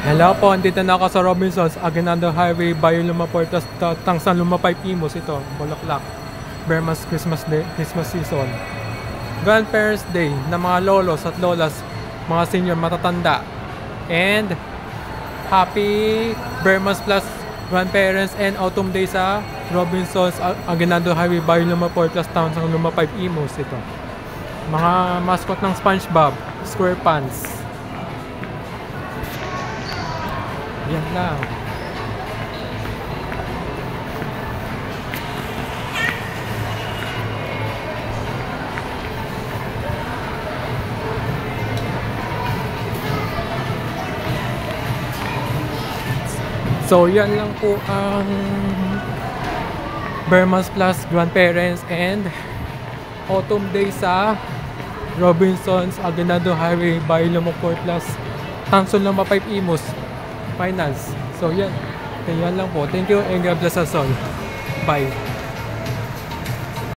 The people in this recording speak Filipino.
Hello po, andito na ako sa Robinsons, Aguinaldo Highway, Bayo Luma Portas, Tangsan Luma 5 Imus, ito, Bulaklak. Bermas Christmas Day, Christmas season. Grandparents Day ng mga lolos at lolas, mga senior matatanda. And Happy Bermas Plus Grandparents and Autumn Day sa Robinsons, Aguinaldo Highway, Bayo Luma Portas, Tangsan Luma 5 Imus, ito. Mga mascot ng SpongeBob, SquarePants. Yan lang. So yan lang po ang Bermas Plus Grandparents and Autumn Day sa Robinsons, Aguinaldo Highway, Bayo Luma Portas, Tangsan Luma 5 Imus Finance. So yan. Yan lang po. Thank you and God bless us all. Bye.